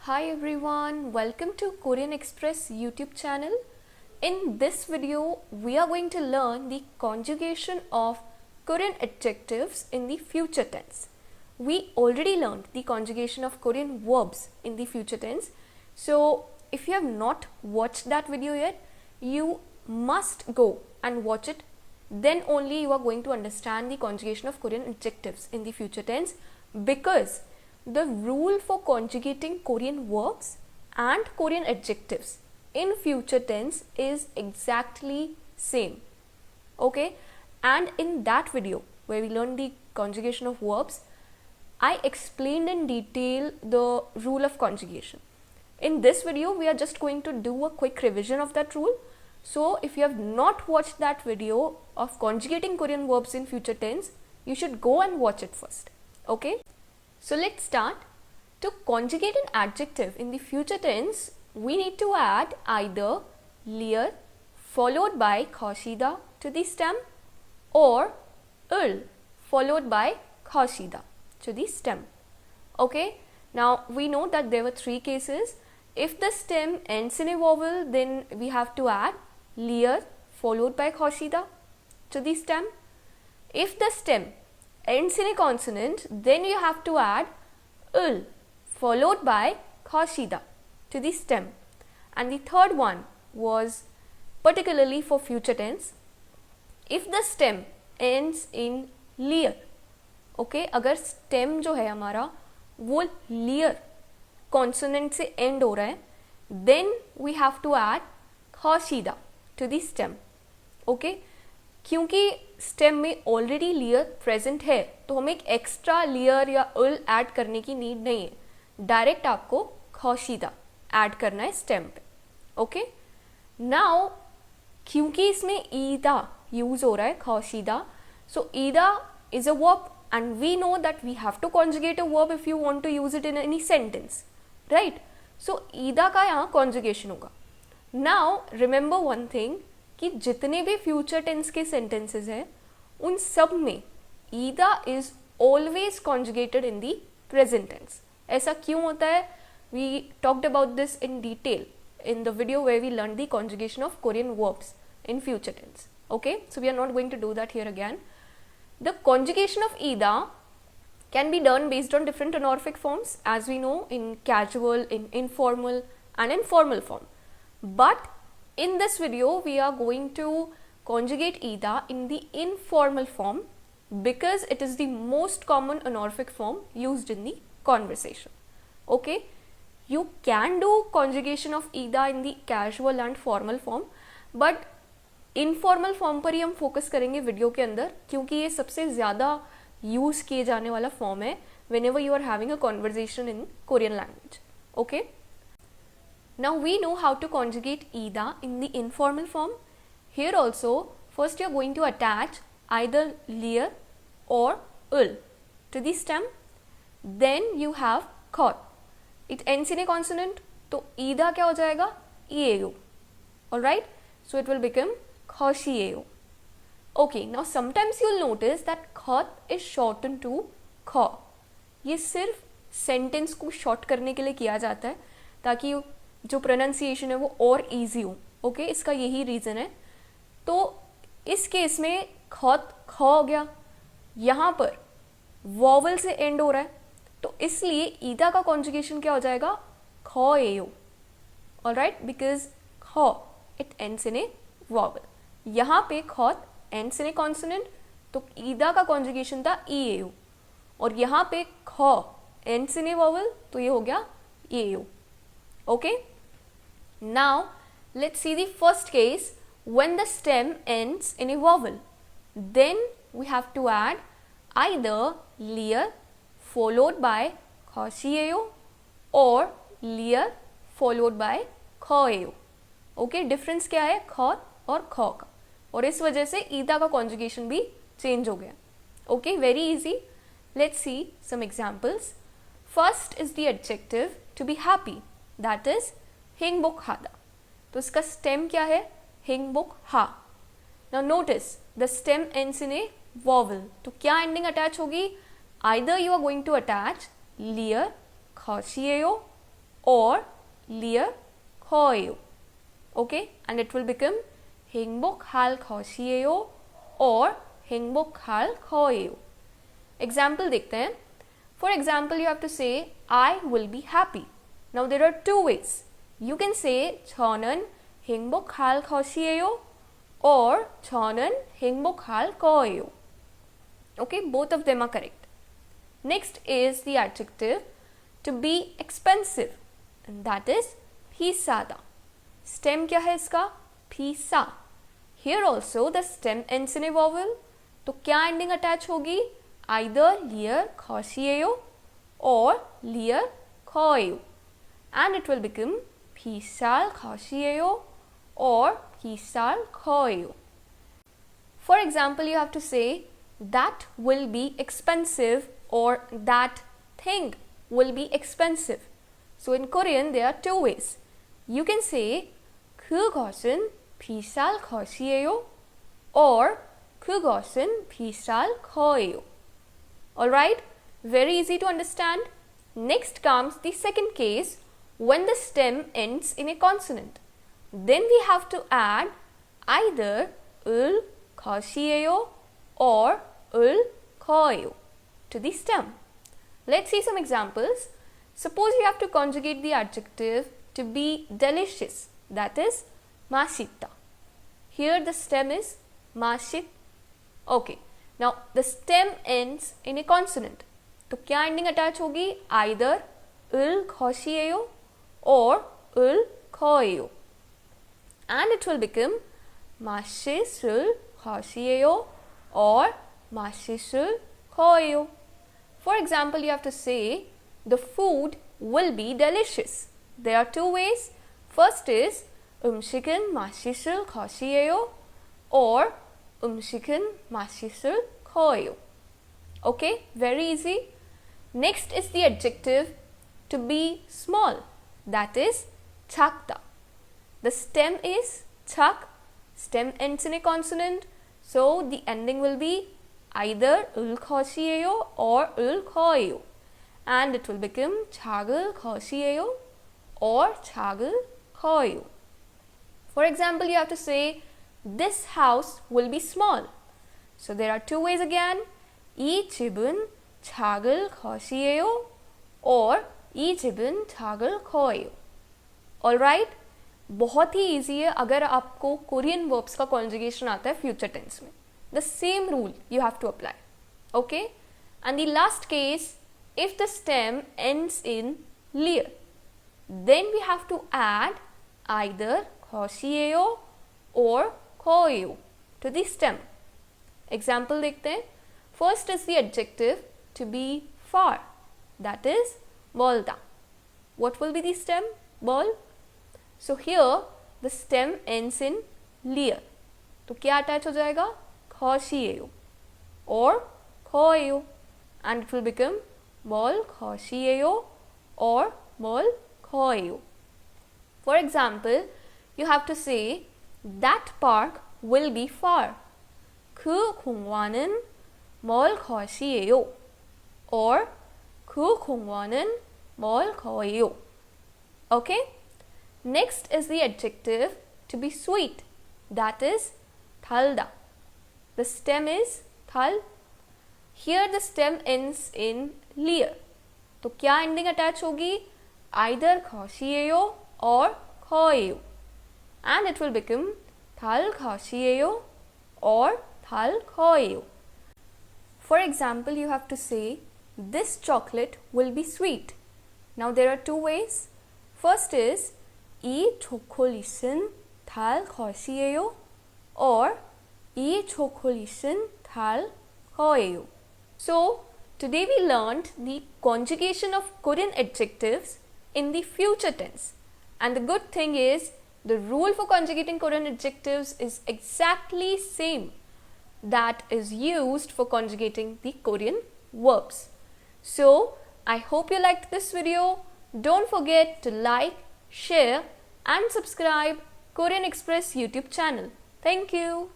Hi everyone, welcome to Korean Express YouTube channel. In this video, we are going to learn the conjugation of Korean adjectives in the future tense. We already learned the conjugation of Korean verbs in the future tense. So if you have not watched that video yet, you must go and watch it. Then only you are going to understand the conjugation of Korean adjectives in the future tense, because the rule for conjugating Korean verbs and Korean adjectives in future tense is exactly same. Okay, and in that video where we learned the conjugation of verbs, I explained in detail the rule of conjugation. In this video, we are just going to do a quick revision of that rule. So if you have not watched that video of conjugating Korean verbs in future tense, you should go and watch it first. Okay, so let's start. To conjugate an adjective in the future tense, we need to add either lir followed by khoshida to the stem, or ul followed by khoshida to the stem. Okay, now we know that there were three cases. If the stem ends in a vowel, then we have to add lir followed by khoshida to the stem. If the stem ends in a consonant, then you have to add ul followed by khoshida to the stem. And the third one was particularly for future tense. If the stem ends in lir, okay, अगर stem जो है हमारा वो lir consonant से end हो रहा है, then we have to add khoshida to the stem. Okay, क्योंकि स्टेम में ऑलरेडी लियर प्रेजेंट है, तो हमें एक एक्स्ट्रा लियर या उल ऐड करने की नीड नहीं है. डायरेक्ट आपको खोशीदा ऐड करना है स्टेम पे. ओके, नाउ क्योंकि इसमें ईदा यूज हो रहा है, खोशीदा, सो ईदा is a verb and we know that we have to conjugate a verb if you want to use it in any sentence, right? So ईदा का यहाँ कॉन्जुगेशन होगा. नाउ रिमेंबर वन थिंग कि जितने भी फ्यूचर टेंस के sentences हैं, उन सब में ईदा is always conjugated in the present tense. ऐसा क्यों होता है? We talked about this in detail in the video where we learn the conjugation of Korean verbs in future tense. Okay, so we are not going to do that here again. The conjugation of ईदा can be done based on different honorific forms, as we know, in casual, in informal and in formal form. But in this video, we are going to conjugate ida in the informal form because it is the most common honorific form used in the conversation. Okay, you can do conjugation of ida in the casual and formal form, but informal form पर ही हम focus करेंगे video के अंदर, क्योंकि ये सबसे ज़्यादा use किए जाने वाला फॉर्म है whenever you are having a conversation in Korean language. Okay, now we know how to conjugate ida in the informal form. Here also, first you are going to attach either lir or ul to the stem. Then you have khot. It ends in a consonant, तो ida क्या हो जाएगा? eau. Alright, so it will become khoshieo. Okay, now sometimes you'll notice that khot is shortened to kho. ये सिर्फ sentence को short करने के लिए किया जाता है ताकि जो प्रोनाउंसिएशन है वो और इजी हो. ओके, इसका यही रीज़न है. तो इस केस में खौत खो हो गया, यहाँ पर वॉवल से एंड हो रहा है, तो इसलिए ईदा का कॉन्जुगेशन क्या हो जाएगा? खो एयो. ऑलराइट, बिकॉज खो it ends in a vowel. यहाँ पे Khaut ends in A consonant, तो ईदा का कॉन्जुगेशन था ई, और यहाँ पे खो एंड्स इन ए वॉवल, तो ये हो गया A. Okay, now let's see the first case. When the stem ends in a vowel, then we have to add either लियर फॉलोड बाय खोशिएयो और लियर फॉलोड बाय खोएयो. ओके, डिफरेंस क्या है खौ और खो का, और इस वजह से ईदा का कॉन्जुगेशन भी चेंज हो गया. Okay, very easy. Let's see some examples. First is the adjective to be happy, that is हिंगबुक हादा. तो इसका स्टेम क्या है? हिंगबुक हा. Now notice the stem ends in a vowel, तो क्या एंडिंग अटैच होगी? Either you are going to attach लियर खोशिएयो or lir khoyo. Okay, and it will become 행복할 것이에요 or 행복할 거예요. Example देखते हैं. For example, you have to say I will be happy. Now there are two ways. You can say 저는 행복할 것이에요 or 저는 행복할 거예요. Okay, both of them are correct. Next is the adjective to be expensive, and that is 비싸다. Stem क्या है इसका? 비싸. Here also the stem ends in a vowel. तो क्या ending attach होगी? Either lir 것이에요 or lir 거예요, and it will become 비쌀 것이에요 or 비쌀 거예요. For example, you have to say that will be expensive or that thing will be expensive. So in Korean there are two ways. You can say 그것은 비쌀 것이에요 or 그것은 비쌀 거예요. Alright, very easy to understand. Next comes the second case when the stem ends in a consonant. Then we have to add either 을 것이에요 or 을 거예요 to the stem. Let's see some examples. Suppose you have to conjugate the adjective to be delicious, that is 맛있다. Here the stem is 맛있. Okay, now the stem ends in a consonant. तो क्या ending attach होगी? Either 을 것이에요 or 을 거예요, and it will become 맛있을 것이에요 or 맛있을 거예요. For example, you have to say the food will be delicious. There are two ways. First is 음식은 맛있을 것이에요 or 음식은 맛있을 거예요. Okay, very easy. Next is the adjective to be small, that is 작다. The stem is 작, stem ends in a consonant, so the ending will be either 을 것이에요 or 을 거예요, and it will become 작을 것이에요 or 작을 거예요. For example, you have to say this house will be small. So there are two ways again. 이 집은 작을 것이에요 or 이 집은 작을 거예요. Alright, बहुत ही easy है अगर आपको Korean verbs का conjugation आता है future tense में. The same rule you have to apply. Okay, and the last case, if the stem ends in lir, then we have to add either 것이에요 or 거예요 to the stem. Example देखते हैं. First is the adjective to be far, that is 멀다. What will be the stem? 멀. So here the stem ends in lir. तो क्या attach हो जाएगा? 것이에요 or 거예요, and it will become 멀 것이에요 or 멀 거예요. For example, you have to say that park will be far. 그 공원은 멀 것이에요 or 그 공원은 멀 거예요. Okay? Next is the adjective to be sweet, that is 달다. The stem is thal. Here the stem ends in lir. तो क्या ending attach होगी? Either 것이에요 or 거예요, and it will become 달 것이에요 or 달 거예요. For example, you have to say this chocolate will be sweet. Now there are two ways. First is 이 초콜릿은 달 것이에요 or 이 초콜릿은 달 거예요. So today we learned the conjugation of Korean adjectives in the future tense. And the good thing is the rule for conjugating Korean adjectives is exactly same that is used for conjugating the Korean verbs. So I hope you liked this video. Don't forget to like, share and subscribe Korean Express YouTube channel. Thank you.